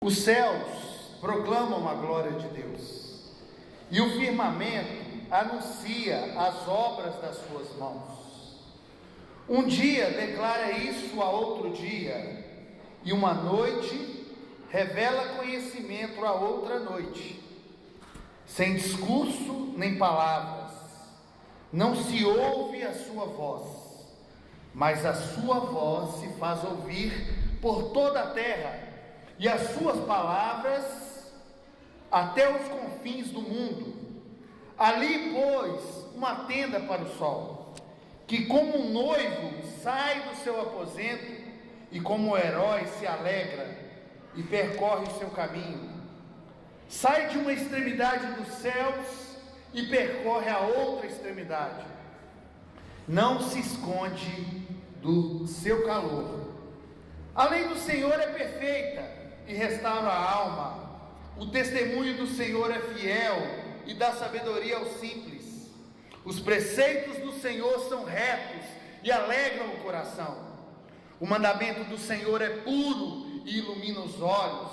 Os céus proclamam a glória de Deus, e o firmamento anuncia as obras das suas mãos. Um dia declara isso a outro dia, e uma noite revela conhecimento a outra noite. Sem discurso nem palavras, não se ouve a sua voz, mas a sua voz se faz ouvir por toda a terra, e as suas palavras até os confins do mundo. Ali pôs uma tenda para o sol, que como um noivo sai do seu aposento, e como um herói se alegra e percorre o seu caminho. Sai de uma extremidade dos céus e percorre a outra extremidade. Não se esconde do seu calor. A lei do Senhor é perfeita e restaura a alma. O testemunho do Senhor é fiel e dá sabedoria aos simples. Os preceitos do Senhor são retos e alegram o coração. O mandamento do Senhor é puro e ilumina os olhos.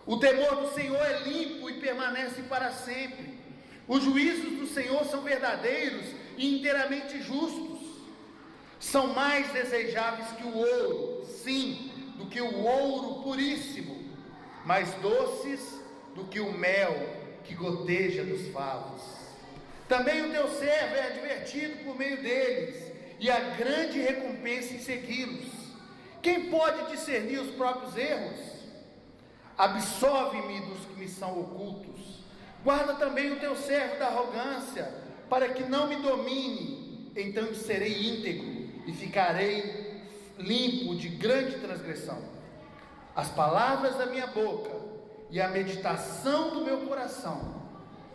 O temor do Senhor é limpo e permanece para sempre. Os juízos do Senhor são verdadeiros e inteiramente justos. São mais desejáveis que o ouro, sim, do que o ouro puríssimo, mais doces do que o mel que goteja dos favos. Também o teu servo é advertido por meio deles, e há grande recompensa em segui-los. Quem pode discernir os próprios erros? Absolve-me dos que me são ocultos. Guarda também o teu servo da arrogância, para que não me domine. Então serei íntegro e ficarei limpo de grande transgressão. As palavras da minha boca e a meditação do meu coração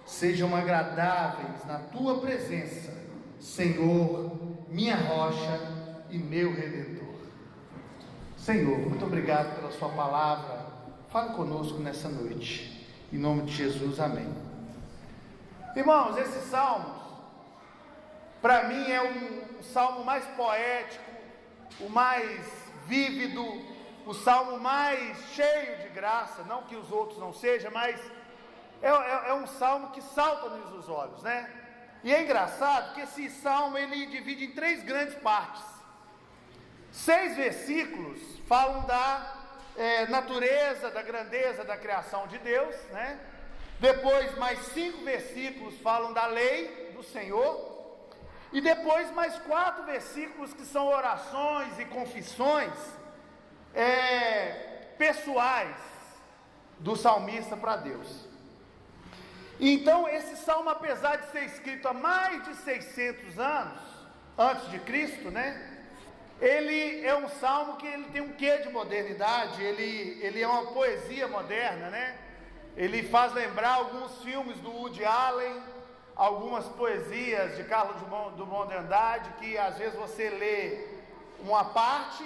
sejam agradáveis na tua presença, Senhor, minha rocha e meu redentor. Senhor, muito obrigado pela sua palavra. Fale conosco nessa noite, em nome de Jesus, amém. Irmãos, esse salmo, para mim, é o salmo mais poético, o mais vívido, o salmo mais cheio de graça. Não que os outros não sejam, mas é um salmo que salta-nos os olhos, né? E é engraçado que esse salmo ele divide em 3 grandes partes. 6 versículos falam da natureza, da grandeza da criação de Deus, né? Depois mais 5 versículos falam da lei do Senhor, e depois mais 4 versículos que são orações e confissões pessoais do salmista para Deus. Então esse salmo, apesar de ser escrito há mais de 600 anos antes de Cristo, né? Ele é um salmo que ele tem um quê de modernidade, ele é uma poesia moderna, né? Ele faz lembrar alguns filmes do Woody Allen, algumas poesias de Carlos Drummond de Andrade, que às vezes você lê uma parte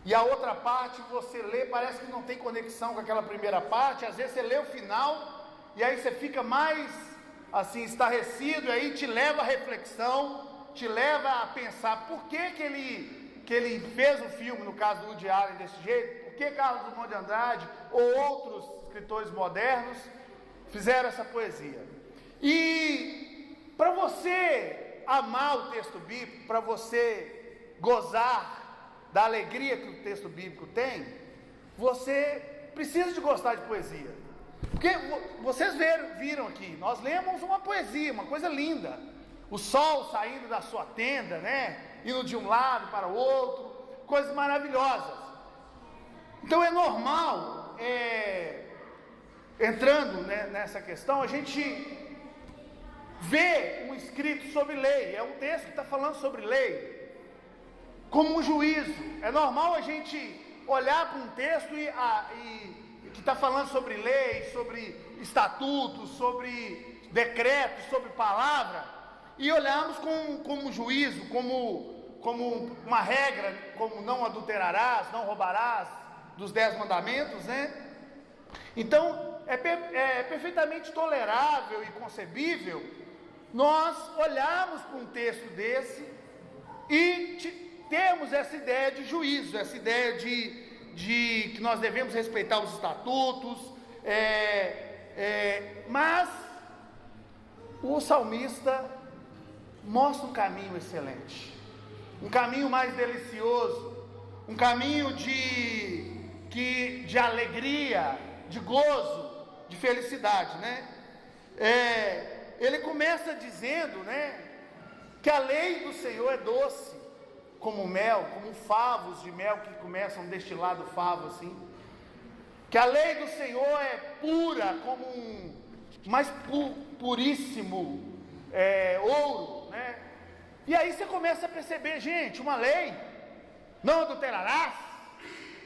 e a outra parte você lê, parece que não tem conexão com aquela primeira parte. Às vezes você lê o final e aí você fica mais assim estarrecido, e aí te leva à reflexão, te leva a pensar por que ele fez o filme, no caso do Woody Allen, desse jeito, por que Carlos Drummond de Andrade ou outros escritores modernos fizeram essa poesia. E para você amar o texto bíblico, para você gozar da alegria que o texto bíblico tem, você precisa de gostar de poesia. Porque vocês viram aqui, nós lemos uma poesia, uma coisa linda. O sol saindo da sua tenda, né? Indo de um lado para o outro, coisas maravilhosas. Então é normal, entrando, né, nessa questão, a gente vê um escrito sobre lei. É um texto que está falando sobre lei, como um juízo. É normal a gente olhar para um texto que está falando sobre lei, sobre estatutos, sobre decretos, sobre palavra, e olharmos como juízo, como uma regra, como não adulterarás, não roubarás, dos 10 mandamentos, né? Então é perfeitamente tolerável e concebível nós olharmos para um texto desse e termos essa ideia de juízo, essa ideia de que nós devemos respeitar os estatutos, mas o salmista mostra um caminho excelente, um caminho mais delicioso, um caminho de alegria, de gozo, de felicidade, né? Ele começa dizendo, né, que a lei do Senhor é doce, como mel, como favos de mel que começam destilado favo assim, que a lei do Senhor é pura, como um mais puríssimo ouro, né? E aí você começa a perceber, gente, uma lei: não adulterarás,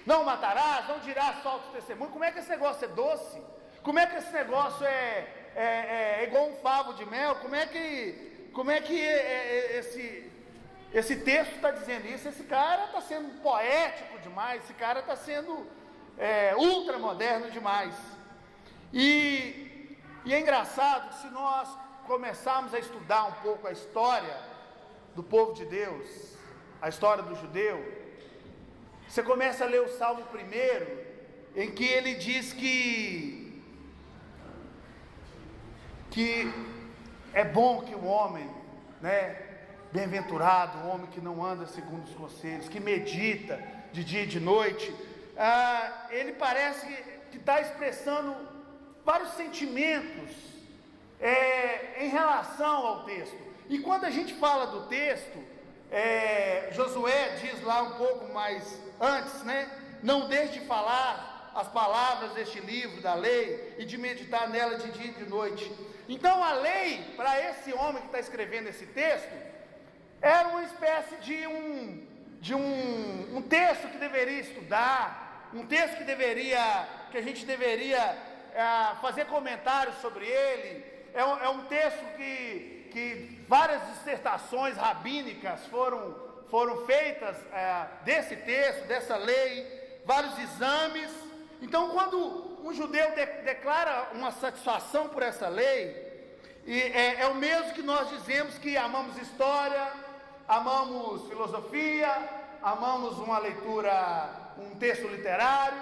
não matarás, não dirás falso testemunho. Como é que esse negócio é doce? Como é que esse negócio é igual um favo de mel? Como é que esse texto está dizendo isso? Esse cara está sendo poético demais, esse cara está sendo ultramoderno demais. E é engraçado que, se nós começarmos a estudar um pouco a história do povo de Deus, a história do judeu, você começa a ler o Salmo 1, em que ele diz que é bom que o homem, né, bem-aventurado, o homem que não anda segundo os conselhos, que medita de dia e de noite. Ele parece que está expressando vários sentimentos em relação ao texto. E quando a gente fala do texto, Josué diz lá um pouco mais antes, né? Não deixe de falar as palavras deste livro da lei e de meditar nela de dia e de noite. Então a lei, para esse homem que está escrevendo esse texto, era uma espécie de um texto que deveria estudar, um texto que a gente deveria fazer comentários sobre ele. É um texto que várias dissertações rabínicas foram feitas desse texto, dessa lei, vários exames. Então, quando um judeu declara uma satisfação por essa lei, é o mesmo que nós dizemos que amamos história, amamos filosofia, amamos uma leitura, um texto literário.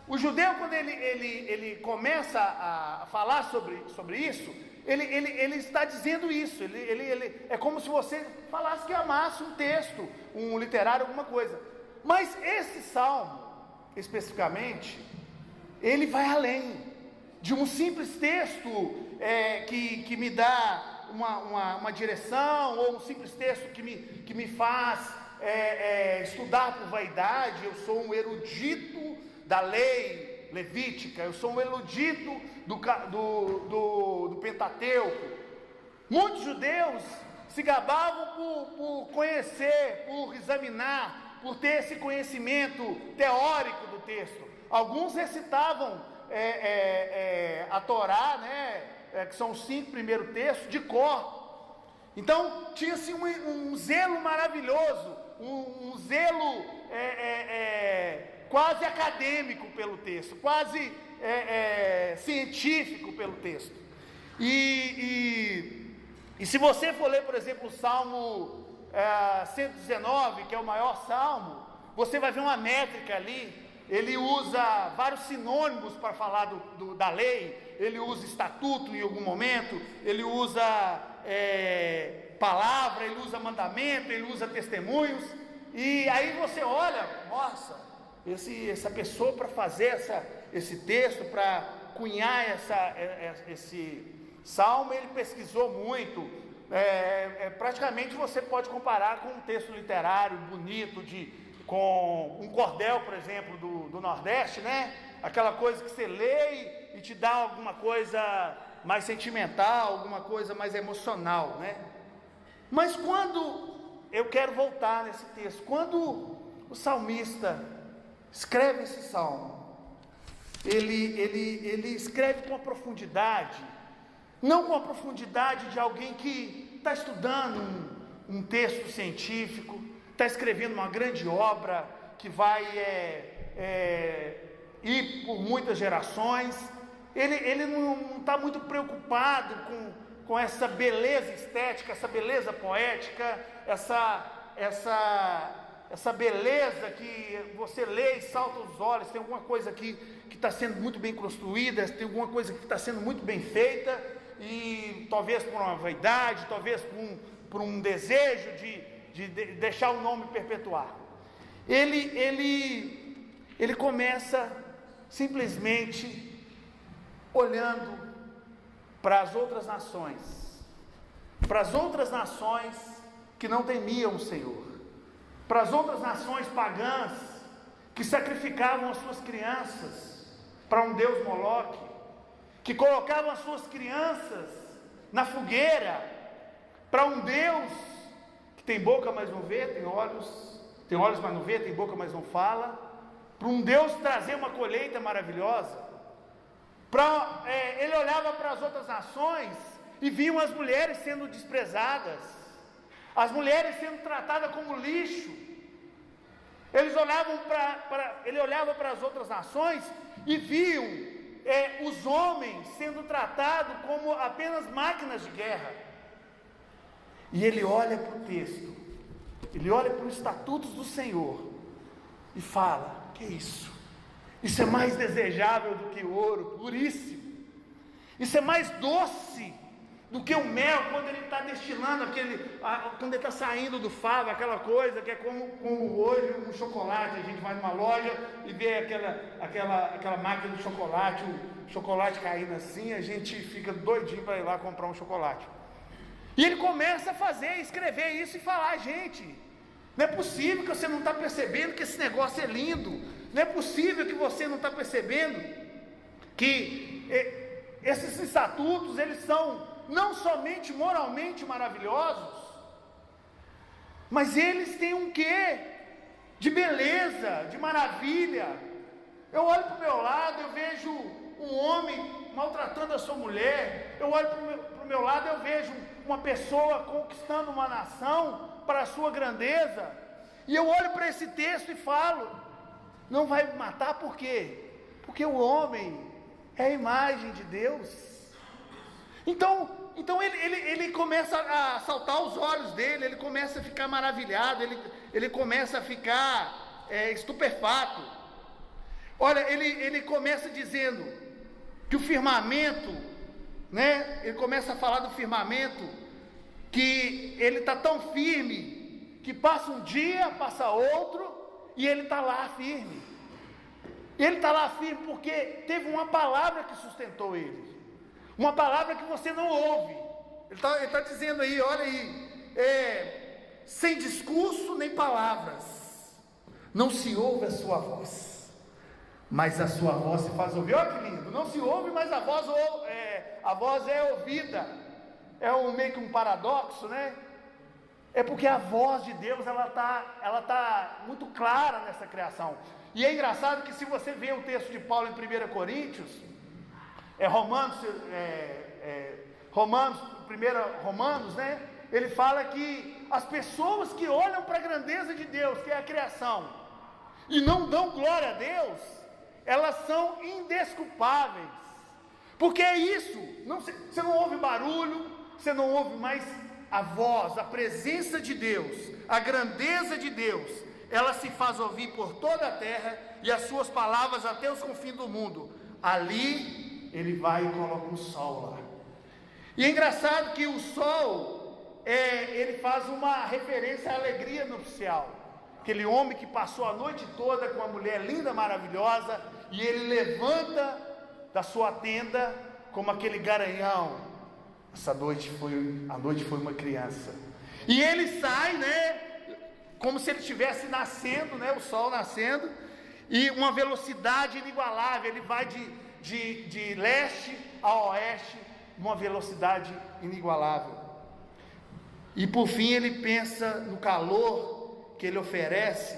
O judeu, quando ele começa a falar sobre isso, ele está dizendo isso. É como se você falasse que amasse um texto, um literário, alguma coisa. Mas esse salmo, especificamente, ele vai além de um simples texto que me dá uma direção, ou um simples texto que me faz estudar por vaidade. Eu sou um erudito da lei levítica, eu sou um erudito do Pentateuco. Muitos judeus se gabavam por conhecer, por examinar, por ter esse conhecimento teórico do texto. Alguns recitavam a Torá, né, que são os 5 primeiros textos, de cor. Então tinha-se um zelo maravilhoso, um zelo quase acadêmico pelo texto, quase científico pelo texto. E se você for ler, por exemplo, o Salmo 119, que é o maior salmo, você vai ver uma métrica ali. Ele usa vários sinônimos para falar da lei. Ele usa estatuto em algum momento, ele usa palavra, ele usa mandamento, ele usa testemunhos. E aí você olha, nossa, essa pessoa, para fazer esse texto, para cunhar esse salmo, ele pesquisou muito. Praticamente você pode comparar com um texto literário bonito, com um cordel, por exemplo, do Nordeste, né? Aquela coisa que você lê e te dá alguma coisa mais sentimental, alguma coisa mais emocional, né? Mas quando eu quero voltar nesse texto, quando o salmista escreve esse salmo, ele escreve com a profundidade, não com a profundidade de alguém que está estudando um texto científico, está escrevendo uma grande obra que vai ir por muitas gerações. Ele não está muito preocupado com essa beleza estética, essa beleza poética, essa beleza que você lê e salta os olhos, tem alguma coisa aqui que está sendo muito bem construída, tem alguma coisa que está sendo muito bem feita, e talvez por uma vaidade, talvez por um desejo de deixar o nome perpetuar. Ele começa simplesmente olhando para as outras nações que não temiam o Senhor, para as outras nações pagãs que sacrificavam as suas crianças para um deus Moloque, que colocavam as suas crianças na fogueira para um Deus que tem boca mas não vê, tem olhos mas não vê, tem boca mas não fala, para um Deus trazer uma colheita maravilhosa. Ele olhava para as outras nações e viam as mulheres sendo desprezadas, as mulheres sendo tratadas como lixo. Ele olhava para as outras nações e viam os homens sendo tratados como apenas máquinas de guerra. E ele olha para o texto, ele olha para os estatutos do Senhor e fala: que é isso? Isso é mais desejável do que o ouro puríssimo, isso é mais doce do que o mel quando ele está destilando, quando ele está saindo do favo, aquela coisa que é como hoje um chocolate. A gente vai numa loja e vê aquela máquina de chocolate, o chocolate caindo assim, a gente fica doidinho para ir lá comprar um chocolate. E ele começa a escrever isso e falar: gente, não é possível que você não está percebendo que esse negócio é lindo, não é possível que você não está percebendo que esses estatutos, eles são não somente moralmente maravilhosos, mas eles têm um quê de beleza, de maravilha. Eu olho para o meu lado, eu vejo um homem maltratando a sua mulher, eu olho para o meu lado, eu vejo uma pessoa conquistando uma nação para a sua grandeza, e eu olho para esse texto e falo: não vai matar, por quê? Porque o homem é a imagem de Deus. Então ele começa a saltar os olhos dele, ele começa a ficar maravilhado, ele começa a ficar estupefato. Olha, ele começa dizendo que o firmamento, né? Ele começa a falar do firmamento, que ele está tão firme, que passa um dia, passa outro, e ele está lá firme. Ele está lá firme porque teve uma palavra que sustentou ele. Uma palavra que você não ouve. Ele está dizendo aí, olha aí, sem discurso nem palavras, não se ouve a sua voz, mas a sua voz se faz ouvir. Olha que lindo, não se ouve, mas a voz é ouvida. Meio que um paradoxo, né? É porque a voz de Deus, ela tá muito clara nessa criação. E é engraçado que se você vê o texto de Paulo em 1 Coríntios, Romanos, né? Ele fala que as pessoas que olham para a grandeza de Deus, que é a criação, e não dão glória a Deus, elas são indesculpáveis. Porque é isso, você não ouve barulho, você não ouve mais a voz, a presença de Deus, a grandeza de Deus, ela se faz ouvir por toda a terra, e as suas palavras até os confins do mundo. Ali ele vai e coloca um sol lá. E é engraçado que o sol, ele faz uma referência à alegria nupcial. Aquele homem que passou a noite toda com uma mulher linda, maravilhosa, e ele levanta da sua tenda como aquele garanhão. A noite foi uma criança. E ele sai, né, como se ele estivesse nascendo, né, o sol nascendo, e uma velocidade inigualável. Ele vai de leste a oeste, uma velocidade inigualável. E por fim ele pensa no calor que ele oferece,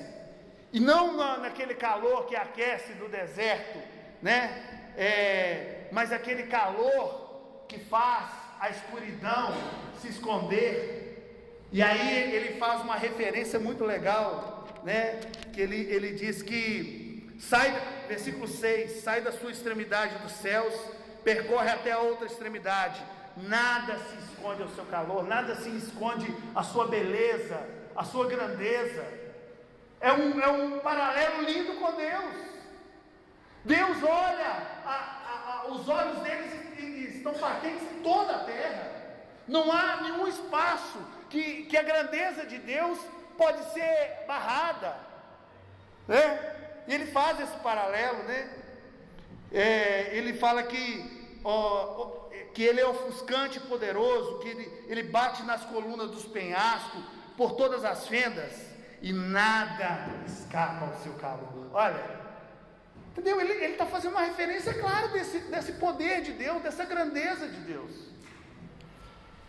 e não naquele calor que aquece do deserto, né? Mas aquele calor que faz a escuridão se esconder. E aí ele faz uma referência muito legal, né? Que ele diz que versículo 6, sai da sua extremidade dos céus, percorre até a outra extremidade, nada se esconde ao seu calor, nada se esconde a sua beleza, a sua grandeza. É um paralelo lindo com Deus. Deus olha, os olhos deles estão patentes em toda a terra. Não há nenhum espaço que a grandeza de Deus pode ser barrada, né? E ele faz esse paralelo, né? Ele fala que ele é ofuscante e poderoso, que ele bate nas colunas dos penhascos, por todas as fendas, e nada escapa ao seu calor. Olha, entendeu? Ele está fazendo uma referência clara desse poder de Deus, dessa grandeza de Deus.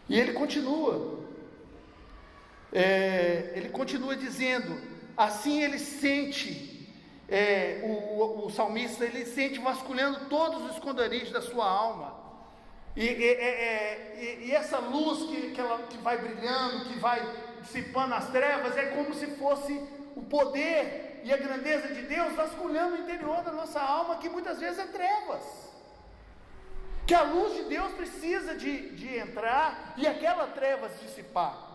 E ele continua dizendo, assim ele sente, o salmista, ele sente vasculhando todos os esconderijos da sua alma, e essa luz que vai brilhando, que vai dissipando as trevas, é como se fosse o poder e a grandeza de Deus vasculhando o interior da nossa alma, que muitas vezes é trevas, que a luz de Deus precisa de entrar e aquela trevas dissipar.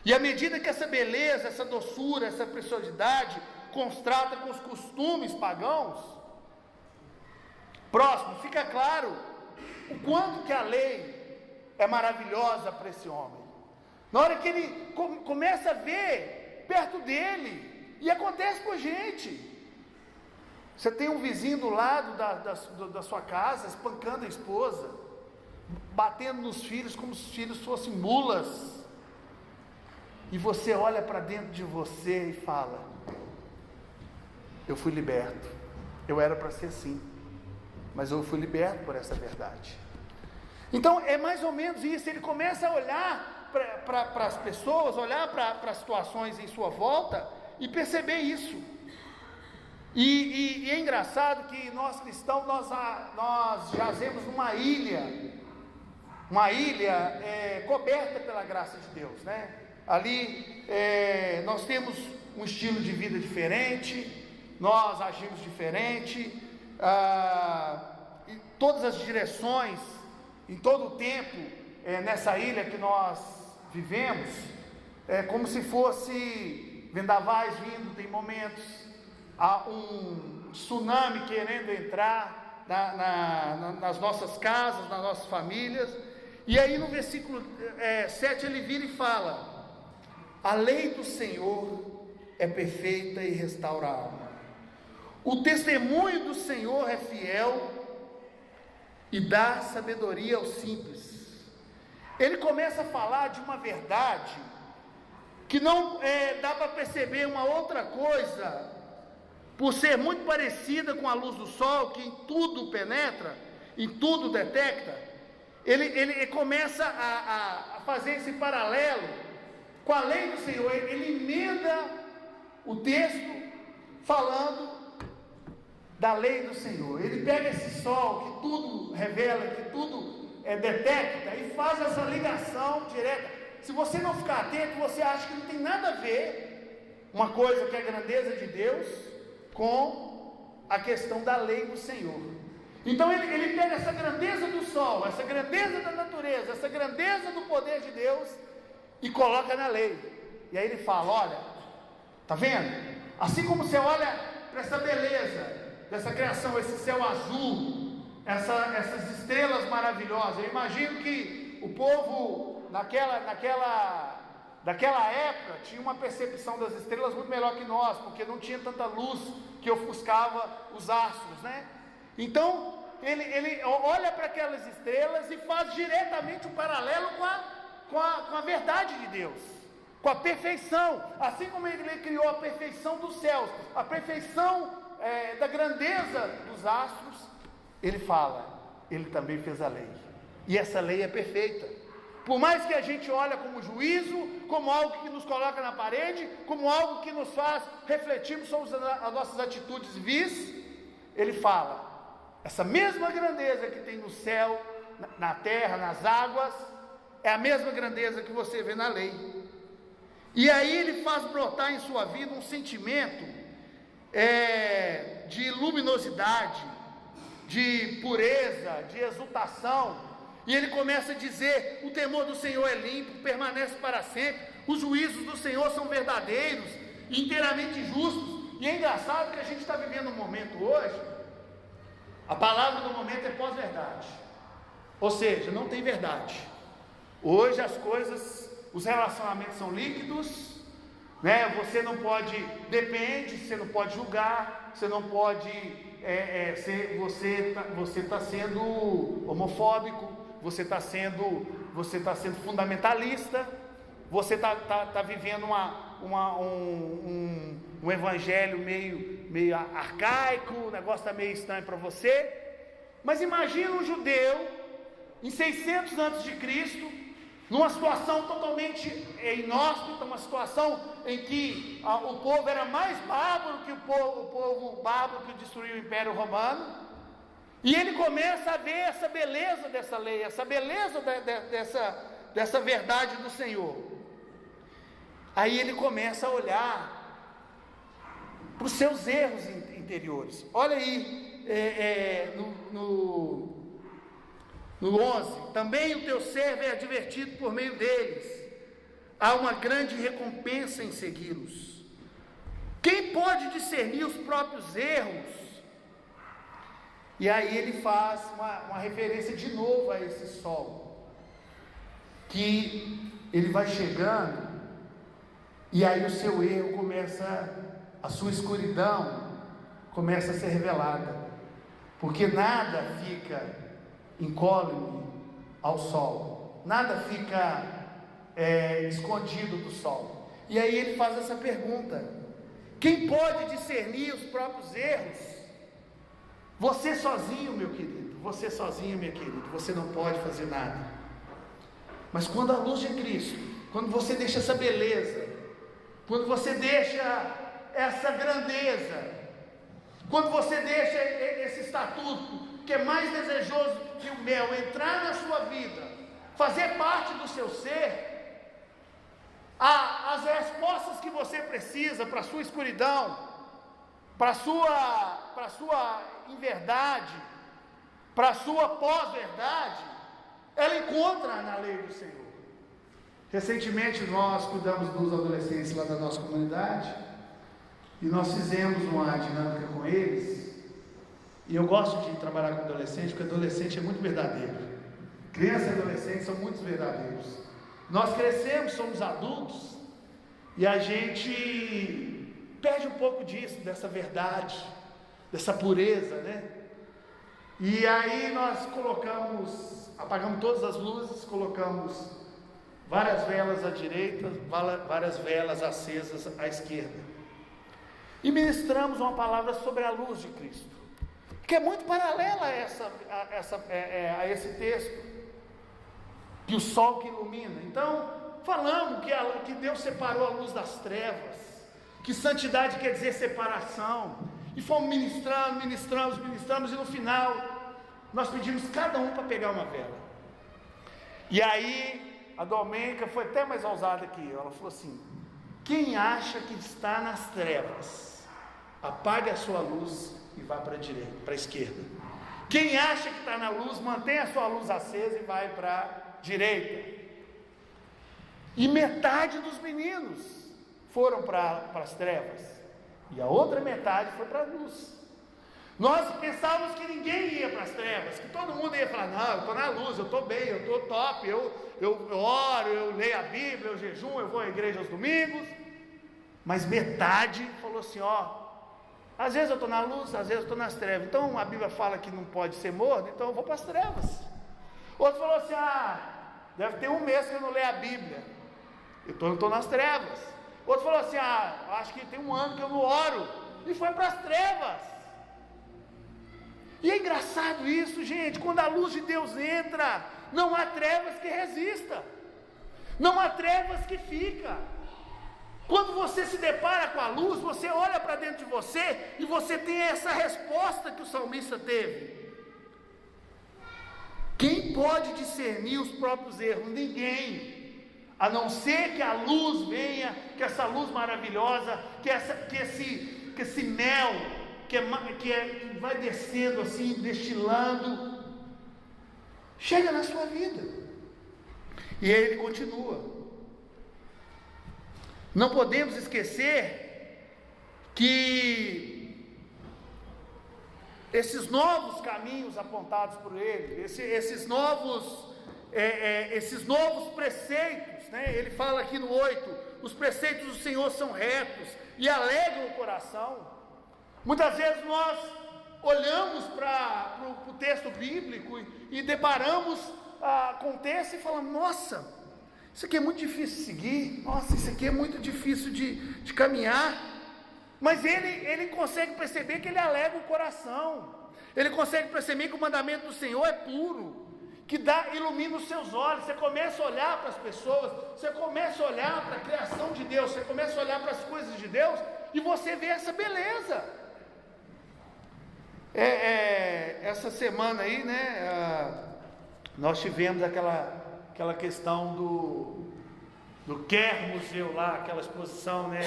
E à medida que essa beleza, essa doçura, essa preciosidade contrasta com os costumes pagãos, próximo, fica claro o quanto que a lei é maravilhosa para esse homem. Na hora que ele começa a ver perto dele, e acontece com a gente. Você tem um vizinho do lado da sua casa, espancando a esposa, batendo nos filhos como se os filhos fossem mulas, e você olha para dentro de você e fala: eu fui liberto, eu era para ser assim, mas eu fui liberto por essa verdade. Então é mais ou menos isso. Ele começa a olhar para as pessoas, olhar para as situações em sua volta e perceber isso. E é engraçado que nós cristãos, nós jazemos numa ilha coberta pela graça de Deus, né? Ali nós temos um estilo de vida diferente, nós agimos diferente, em todas as direções, em todo o tempo, nessa ilha que nós vivemos, é como se fosse vendavais vindo, tem momentos, há um tsunami querendo entrar nas nossas casas, nas nossas famílias. E aí no versículo 7 ele vira e fala: a lei do Senhor é perfeita e restaura a alma. O testemunho do Senhor é fiel e dá sabedoria aos simples. Ele começa a falar de uma verdade que não dá para perceber uma outra coisa, por ser muito parecida com a luz do sol, que em tudo penetra, em tudo detecta. Ele começa a fazer esse paralelo com a lei do Senhor. Ele emenda o texto falando da lei do Senhor. Ele pega esse sol que tudo revela, que tudo detecta, e faz essa ligação direta. Se você não ficar atento, você acha que não tem nada a ver uma coisa que é a grandeza de Deus com a questão da lei do Senhor. Então ele pega essa grandeza do sol, essa grandeza da natureza, essa grandeza do poder de Deus e coloca na lei. E aí ele fala: olha, tá vendo? Assim como você olha para essa beleza dessa criação, esse céu azul, essas estrelas maravilhosas. Eu imagino que o povo naquela época tinha uma percepção das estrelas muito melhor que nós, porque não tinha tanta luz que ofuscava os astros, né? Então ele olha para aquelas estrelas e faz diretamente um paralelo com a verdade de Deus, com a perfeição. Assim como ele criou a perfeição dos céus, a perfeição da grandeza dos astros, ele fala, ele também fez a lei, e essa lei é perfeita. Por mais que a gente olhe como juízo, como algo que nos coloca na parede, como algo que nos faz refletirmos sobre as nossas atitudes vis, ele fala, essa mesma grandeza que tem no céu, na terra, nas águas, é a mesma grandeza que você vê na lei. E aí ele faz brotar em sua vida um sentimento de luminosidade, de pureza, de exultação. E ele começa a dizer: o temor do Senhor é limpo, permanece para sempre, os juízos do Senhor são verdadeiros. inteiramente justos. E é engraçado que a gente está vivendo um momento hoje, a palavra do momento é pós-verdade, ou seja, não tem verdade. Hoje as coisas, os relacionamentos são líquidos, né? Você não pode, depende, você não pode julgar, você não pode, você está sendo homofóbico, você está sendo fundamentalista, você está vivendo um evangelho meio arcaico, o negócio está meio estranho para você. Mas imagina um judeu em 600 antes de Cristo, numa situação totalmente inóspita, uma situação em que o povo era mais bárbaro que o povo bárbaro que destruiu o Império Romano, e ele começa a ver essa beleza dessa lei, essa beleza dessa verdade do Senhor. Aí ele começa a olhar para os seus erros interiores. Olha aí, no 11, também o teu servo é advertido por meio deles, há uma grande recompensa em segui-los. Quem pode discernir os próprios erros? E aí ele faz uma referência de novo a esse sol, que ele vai chegando, e aí o seu erro começa, a sua escuridão começa a ser revelada, porque nada fica incólume ao sol, nada fica escondido do sol. E aí ele faz essa pergunta: quem pode discernir os próprios erros? Você sozinho, meu querido, você sozinho, minha querida, você não pode fazer nada. Mas quando a luz de Cristo, quando você deixa essa beleza, quando você deixa essa grandeza, quando você deixa esse estatuto que é mais desejoso que o mel entrar na sua vida, fazer parte do seu ser, as respostas que você precisa para a sua escuridão, para a sua inverdade, para a sua pós-verdade, ela encontra na lei do Senhor. Recentemente nós cuidamos dos adolescentes lá da nossa comunidade, e nós fizemos uma dinâmica com eles. E eu gosto de trabalhar com adolescente, porque adolescente é muito verdadeiro. Criança e adolescente são muito verdadeiros. Nós crescemos, somos adultos, e a gente perde um pouco disso, dessa verdade, dessa pureza, né? E aí nós apagamos todas as luzes, colocamos várias velas à direita, várias velas acesas à esquerda, e ministramos uma palavra sobre a luz de Cristo, que é muito paralela a esse texto, que o sol que ilumina. Então, falamos que Deus separou a luz das trevas, que santidade quer dizer separação, e fomos ministramos, e no final, nós pedimos cada um para pegar uma vela. E aí, a Domênica foi até mais ousada que eu, ela falou assim: quem acha que está nas trevas, apague a sua luz e vá para a direita, para a esquerda. Quem acha que está na luz, mantenha a sua luz acesa e vai para a direita. E metade dos meninos foram para as trevas, e a outra metade foi para a luz. Nós pensávamos que ninguém ia para as trevas, que todo mundo ia falar: não, eu estou na luz, eu estou bem, eu estou top, eu oro, eu leio a Bíblia, eu jejum, eu vou à igreja aos domingos. Mas metade falou assim: às vezes eu estou na luz, às vezes eu estou nas trevas. Então a Bíblia fala que não pode ser morno, então eu vou para as trevas. Outro falou assim: deve ter um mês que eu não leio a Bíblia, eu estou nas trevas. Outro falou assim: acho que tem um ano que eu não oro, e foi para as trevas. E é engraçado isso, gente, quando a luz de Deus entra, não há trevas que resista, não há trevas que fica. Quando você se depara com a luz, você olha para dentro de você, e você tem essa resposta que o salmista teve: quem pode discernir os próprios erros? Ninguém, a não ser que a luz venha, que essa luz maravilhosa, que esse mel, que vai descendo assim, destilando, chega na sua vida. E aí ele continua: não podemos esquecer que esses novos caminhos apontados por Ele, esses novos preceitos, né? Ele fala aqui no 8, os preceitos do Senhor são retos e alegram o coração. Muitas vezes nós olhamos para o texto bíblico e deparamos com o texto e falamos: nossa, isso aqui é muito difícil de seguir, nossa, isso aqui é muito difícil de caminhar. Mas ele consegue perceber que ele alegra o coração, ele consegue perceber que o mandamento do Senhor é puro, que ilumina os seus olhos. Você começa a olhar para as pessoas, você começa a olhar para a criação de Deus, você começa a olhar para as coisas de Deus, e você vê essa beleza. Essa semana aí, né, nós tivemos aquela questão do Quer Museu lá, aquela exposição, né,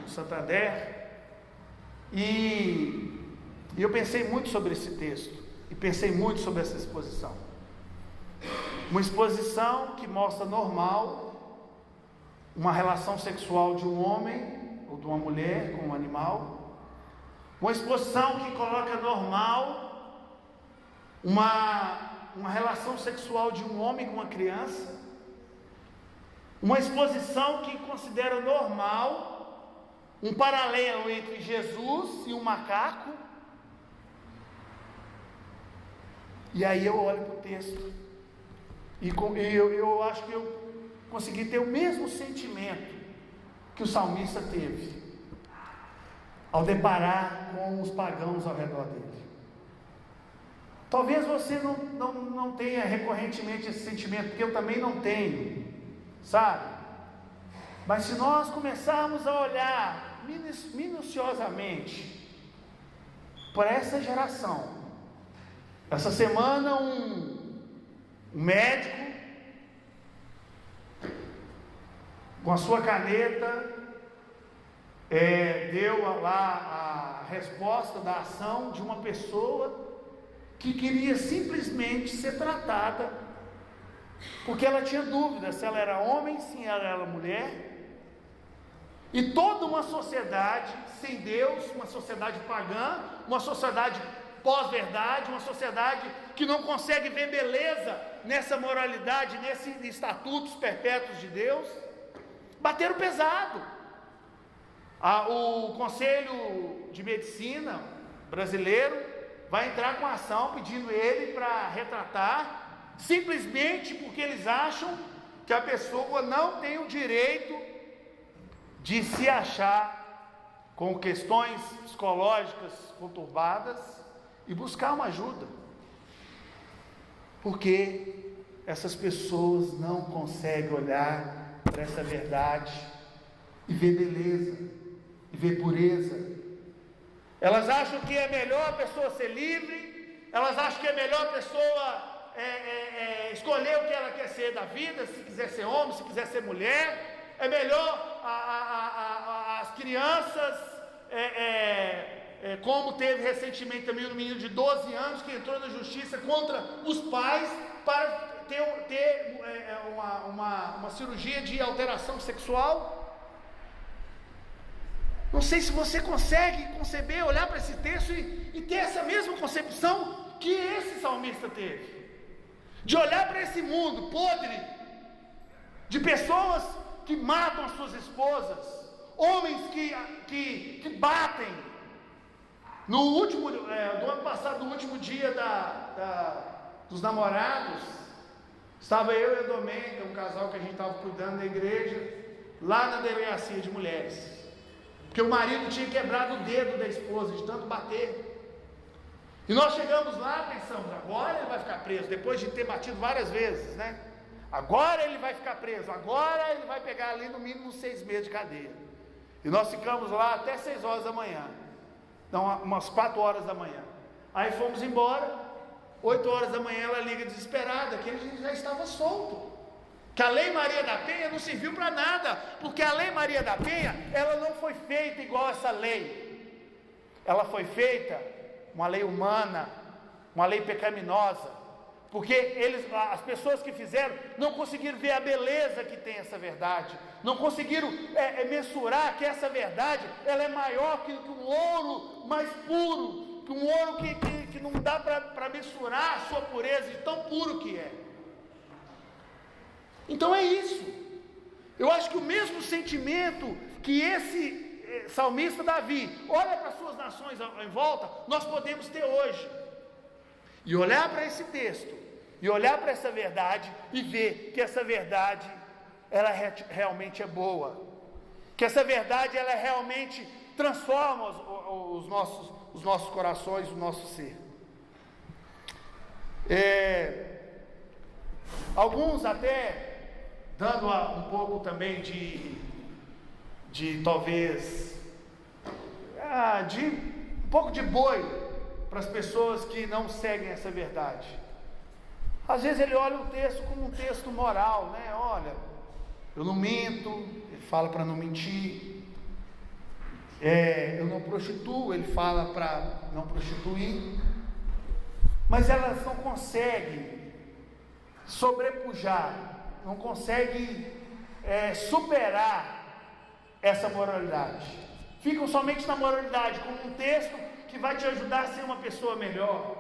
no Santander, e eu pensei muito sobre esse texto, e pensei muito sobre essa exposição. Uma exposição que mostra normal uma relação sexual de um homem ou de uma mulher com um animal. Uma exposição que coloca normal uma relação sexual de um homem com uma criança. Uma exposição que considera normal um paralelo entre Jesus e um macaco. E aí eu olho para o texto e eu acho que eu consegui ter o mesmo sentimento que o salmista teve ao deparar com os pagãos ao redor dele. Talvez você não tenha recorrentemente esse sentimento, porque eu também não tenho, sabe? Mas se nós começarmos a olhar minuciosamente para essa geração, essa semana um médico com a sua caneta deu lá a resposta da ação de uma pessoa que queria simplesmente ser tratada, porque ela tinha dúvida se ela era homem, se ela era mulher. E toda uma sociedade sem Deus, uma sociedade pagã, uma sociedade pós-verdade, uma sociedade que não consegue ver beleza nessa moralidade, nesses estatutos perpétuos de Deus, bateram pesado. O Conselho de Medicina brasileiro vai entrar com ação pedindo ele para retratar, simplesmente porque eles acham que a pessoa não tem o direito de se achar com questões psicológicas conturbadas e buscar uma ajuda, porque essas pessoas não conseguem olhar para essa verdade e ver beleza, e ver pureza. Elas acham que é melhor a pessoa ser livre, elas acham que é melhor a pessoa escolher o que ela quer ser da vida, se quiser ser homem, se quiser ser mulher. É melhor as crianças, como teve recentemente também um menino de 12 anos que entrou na justiça contra os pais para ter uma cirurgia de alteração sexual. Não sei se você consegue conceber, olhar para esse texto e ter essa mesma concepção que esse salmista teve, de olhar para esse mundo podre, de pessoas que matam as suas esposas, homens que batem. No último, do ano passado, no último dia dos namorados, estava eu e a Domênica, um casal que a gente estava cuidando da igreja, lá na delegacia de mulheres, porque o marido tinha quebrado o dedo da esposa de tanto bater. E nós chegamos lá, pensamos, agora ele vai ficar preso, depois de ter batido várias vezes, né? Agora ele vai ficar preso, agora ele vai pegar ali no mínimo 6 meses de cadeia. E nós ficamos lá até 6 horas da manhã, não, umas 4 horas da manhã. Aí fomos embora, 8 horas da manhã ela liga desesperada, que ele já estava solto, que a Lei Maria da Penha não serviu para nada, porque a Lei Maria da Penha, ela não foi feita igual essa lei, ela foi feita uma lei humana, uma lei pecaminosa, porque as pessoas que fizeram não conseguiram ver a beleza que tem essa verdade, não conseguiram mensurar que essa verdade ela é maior que um ouro mais puro, que um ouro que não dá para mensurar a sua pureza, de tão puro que é. Então é isso. Eu acho que o mesmo sentimento que esse salmista Davi olha para as suas nações em volta, nós podemos ter hoje. E olhar para esse texto, e olhar para essa verdade, e ver que essa verdade, ela realmente é boa, que essa verdade, ela realmente transforma os nossos corações, o nosso ser. Alguns até, dando um pouco também de talvez, de um pouco de boi, para as pessoas que não seguem essa verdade. Às vezes ele olha o texto como um texto moral, né? Olha, eu não minto, ele fala para não mentir. Eu não prostituo, ele fala para não prostituir. Mas elas não conseguem sobrepujar, não conseguem superar essa moralidade. Ficam somente na moralidade, como um texto que vai te ajudar a ser uma pessoa melhor,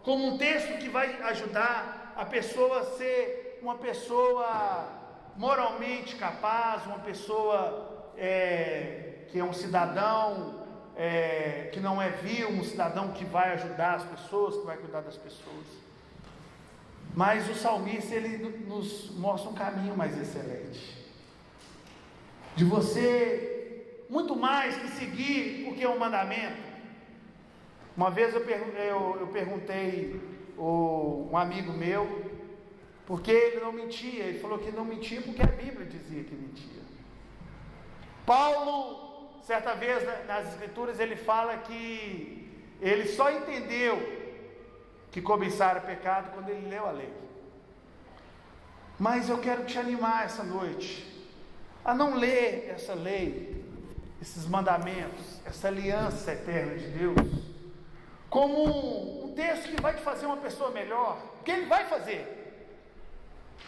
como um texto que vai ajudar a pessoa a ser uma pessoa moralmente capaz, uma pessoa que é um cidadão que não é vil, um cidadão que vai ajudar as pessoas, que vai cuidar das pessoas. Mas o salmista, ele nos mostra um caminho mais excelente, de você, muito mais que seguir porque é um mandamento. Uma vez eu perguntei um amigo meu, porque ele não mentia. Ele falou que não mentia porque a Bíblia dizia que mentia. Paulo, certa vez nas Escrituras, ele fala que ele só entendeu que cobiçar é pecado quando ele leu a lei. Mas eu quero te animar essa noite a não ler essa lei, esses mandamentos, essa aliança eterna de Deus, como um texto que vai te fazer uma pessoa melhor, que ele vai fazer.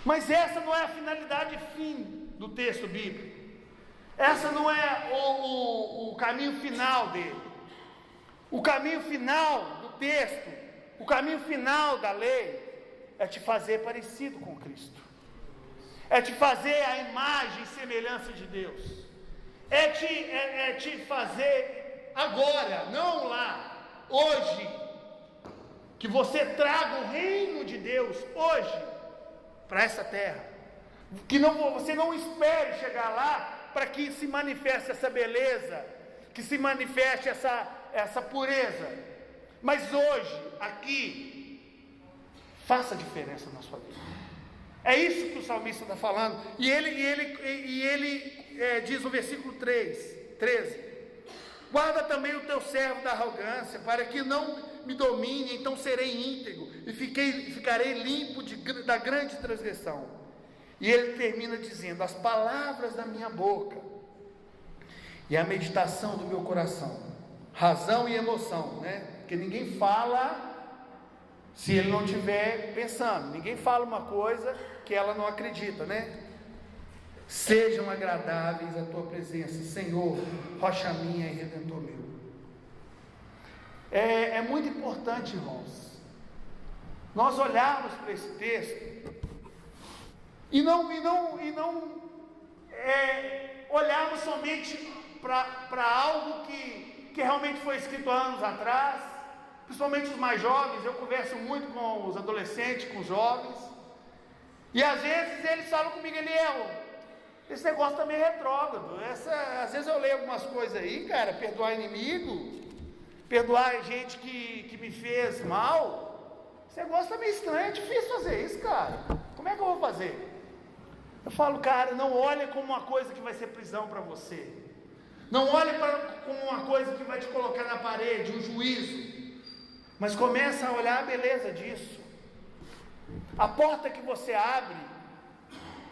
Mas essa não é a finalidade fim do texto bíblico. Essa não é o caminho final dele. O caminho final do texto, o caminho final da lei, é te fazer parecido com Cristo. É te fazer a imagem e semelhança de Deus. É te fazer agora, não lá. Hoje, que você traga o reino de Deus hoje para essa terra, que você não espere chegar lá para que se manifeste essa beleza, que se manifeste essa pureza, mas hoje, aqui, faça diferença na sua vida. É isso que o salmista está falando, e ele diz no versículo 13: guarda também o teu servo da arrogância, para que não me domine, então serei íntegro, e ficarei limpo da grande transgressão. E ele termina dizendo: as palavras da minha boca, e a meditação do meu coração, razão e emoção, né? Porque ninguém fala se ele não estiver pensando, ninguém fala uma coisa que ela não acredita, né? Sejam agradáveis a tua presença, Senhor, rocha minha e redentor meu. É muito importante, irmãos, nós olharmos para esse texto e não olharmos somente para algo que realmente foi escrito há anos atrás, principalmente os mais jovens. Eu converso muito com os adolescentes, com os jovens, e às vezes eles falam comigo: Eliel, esse negócio também é retrógrado. Às vezes eu leio algumas coisas aí, cara, perdoar inimigo, perdoar gente que me fez mal. Esse negócio tá meio estranho, é difícil fazer isso, cara. Como é que eu vou fazer? Eu falo: cara, não olhe como uma coisa que vai ser prisão para você. Não olhe como uma coisa que vai te colocar na parede, um juízo. Mas começa a olhar a beleza disso. A porta que você abre,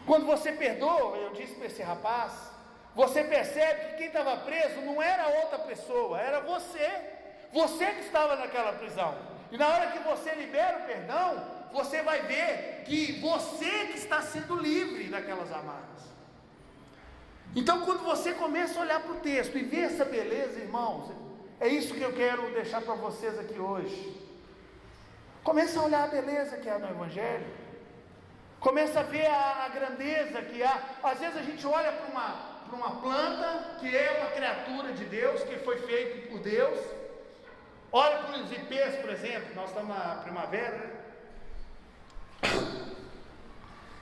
quando você perdoa, eu disse para esse rapaz, você percebe que quem estava preso não era outra pessoa, era você. Você que estava naquela prisão. E na hora que você libera o perdão, você vai ver que você que está sendo livre daquelas amarras. Então, quando você começa a olhar para o texto e ver essa beleza, irmãos, é isso que eu quero deixar para vocês aqui hoje. Começa a olhar a beleza que há no Evangelho. Começa a ver a grandeza que há. Às vezes a gente olha para uma planta, que é uma criatura de Deus, que foi feita por Deus. Olha para os ipês, por exemplo. Nós estamos na primavera, né?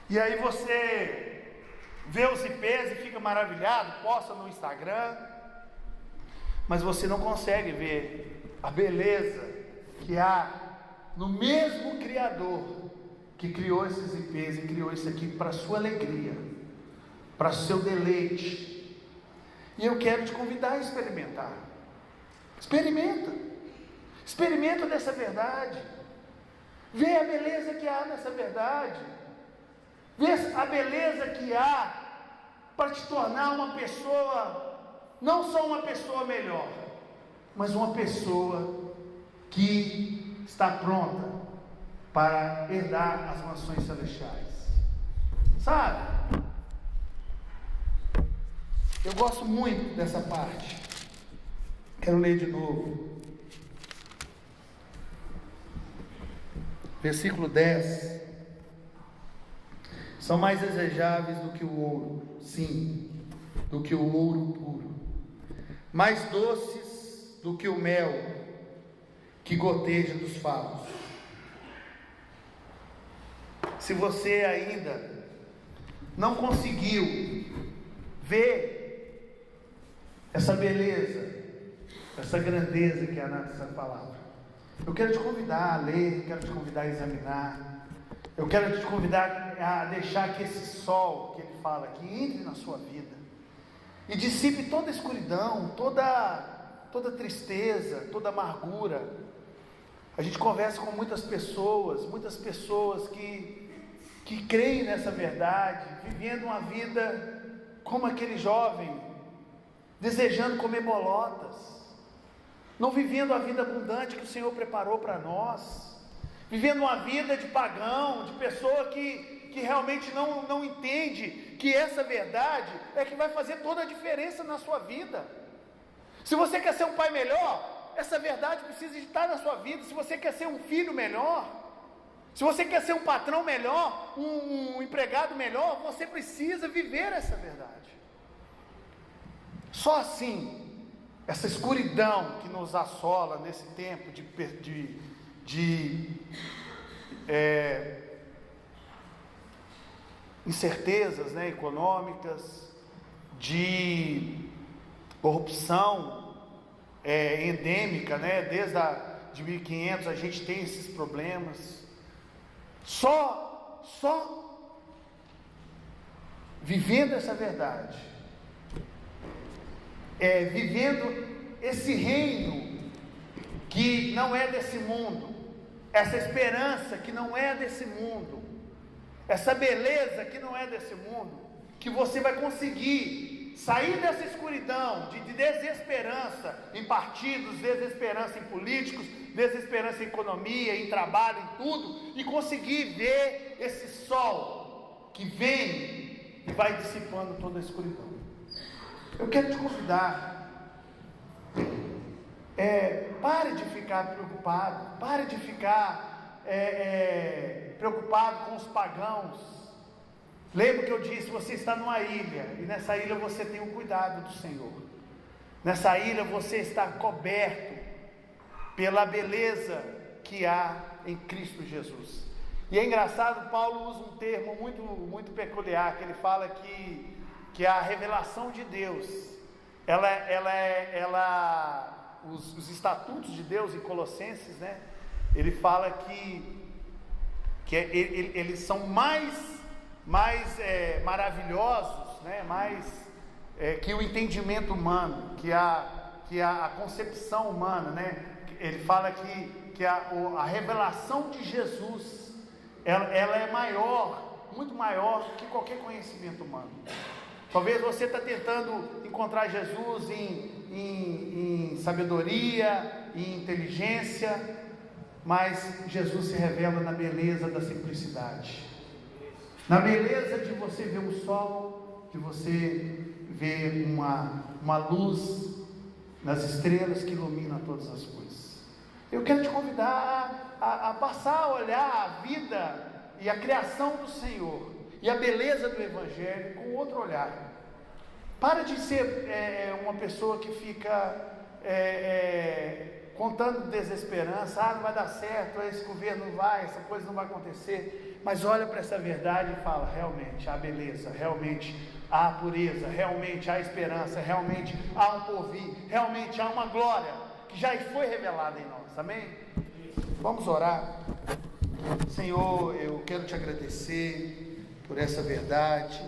E aí você vê os ipês e fica maravilhado, posta no Instagram, mas você não consegue ver a beleza que há no mesmo Criador que criou esses ipês e criou isso aqui para a sua alegria, para o seu deleite. E eu quero te convidar a experimentar. Experimenta dessa verdade. Vê a beleza que há nessa verdade. Vê a beleza que há para te tornar uma pessoa, não só uma pessoa melhor, mas uma pessoa que está pronta para herdar as mansões celestiais. Sabe? Eu gosto muito dessa parte. Quero ler de novo. Versículo 10. São mais desejáveis do que o ouro, sim, do que o ouro puro, mais doces do que o mel que goteja dos favos. Se você ainda não conseguiu ver essa beleza, essa grandeza que há nessa palavra, eu quero te convidar a ler, quero te convidar a examinar, eu quero te convidar a deixar que esse sol que ele fala aqui entre na sua vida e dissipe toda a escuridão, toda tristeza, toda amargura. A gente conversa com muitas pessoas que creem nessa verdade, vivendo uma vida como aquele jovem, desejando comer bolotas, não vivendo a vida abundante que o Senhor preparou para nós, vivendo uma vida de pagão, de pessoa que realmente não entende que essa verdade é que vai fazer toda a diferença na sua vida. Se você quer ser um pai melhor, essa verdade precisa estar na sua vida. Se você quer ser um filho melhor, se você quer ser um patrão melhor, um empregado melhor, você precisa viver essa verdade. Só assim, essa escuridão que nos assola nesse tempo de incertezas, né, econômicas, de corrupção endêmica, né, desde de 1500 a gente tem esses problemas. Só vivendo essa verdade, vivendo esse reino que não é desse mundo, essa esperança que não é desse mundo, essa beleza que não é desse mundo, que você vai conseguir sair dessa escuridão de desesperança em partidos, desesperança em políticos, desesperança em economia, em trabalho, em tudo, e conseguir ver esse sol que vem e vai dissipando toda a escuridão. Eu quero te convidar, pare de ficar preocupado, pare de ficar preocupado com os pagãos. Lembra que eu disse, você está numa ilha, e nessa ilha você tem o cuidado do Senhor, nessa ilha você está coberto pela beleza que há em Cristo Jesus. E é engraçado, Paulo usa um termo muito peculiar, que ele fala que a revelação de Deus, os estatutos de Deus em Colossenses, né? Ele fala que eles são mais maravilhosos, né? Que o entendimento humano, que a concepção humana, né? Ele fala que a revelação de Jesus, ela é maior, muito maior que qualquer conhecimento humano. Talvez você está tentando encontrar Jesus em sabedoria, em inteligência, mas Jesus se revela na beleza da simplicidade, na beleza de você ver o sol, de você ver uma luz nas estrelas que iluminam todas as coisas. Eu quero te convidar a passar a olhar a vida e a criação do Senhor e a beleza do Evangelho com outro olhar. Para de ser uma pessoa que fica contando desesperança, não vai dar certo, esse governo não vai, essa coisa não vai acontecer, mas olha para essa verdade e fala, realmente há beleza, realmente há pureza, realmente há esperança, realmente há um porvir, realmente há uma glória que já foi revelada em nós, amém? Vamos orar. Senhor, eu quero te agradecer por essa verdade.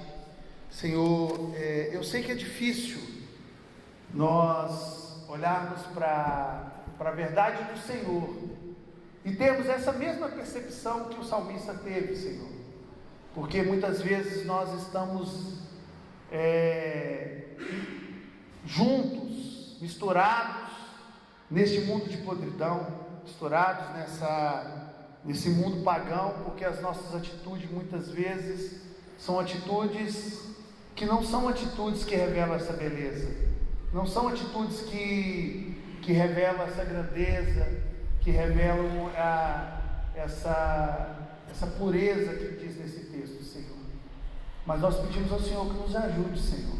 Senhor, eu sei que é difícil nós olharmos para a verdade do Senhor e termos essa mesma percepção que o salmista teve, Senhor, porque muitas vezes nós estamos juntos, misturados neste mundo de podridão, misturados nesse mundo pagão, porque as nossas atitudes muitas vezes são atitudes que não são atitudes que revelam essa beleza, não são atitudes que revelam essa grandeza, que revelam essa pureza que diz nesse texto, Senhor. Mas nós pedimos ao Senhor que nos ajude, Senhor,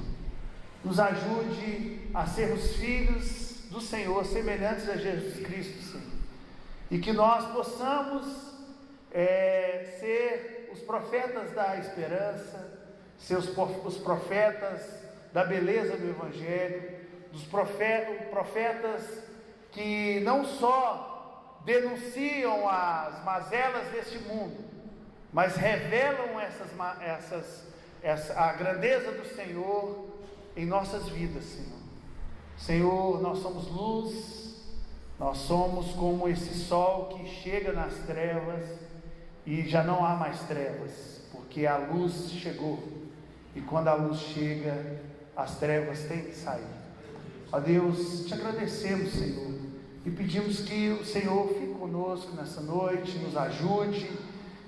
nos ajude a sermos filhos do Senhor, semelhantes a Jesus Cristo, Senhor, e que nós possamos ser os profetas da esperança, ser os profetas da beleza do Evangelho, dos profetas que não só denunciam as mazelas deste mundo, mas revelam a grandeza do Senhor em nossas vidas, Senhor. Senhor, nós somos luz, nós somos como esse sol que chega nas trevas e já não há mais trevas, porque a luz chegou, e quando a luz chega, as trevas têm que sair. Ó Deus, te agradecemos, Senhor, e pedimos que o Senhor fique conosco nessa noite, nos ajude,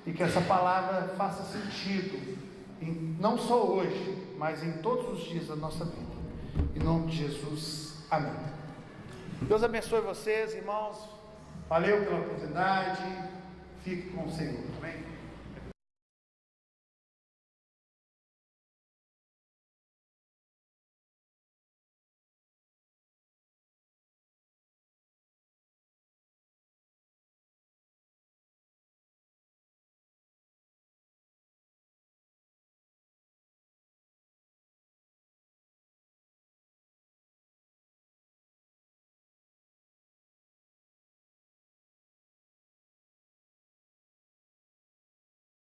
e que essa palavra faça sentido, não só hoje, mas em todos os dias da nossa vida. Em nome de Jesus, amém. Deus abençoe vocês, irmãos. Valeu pela oportunidade. Fique com o Senhor, amém?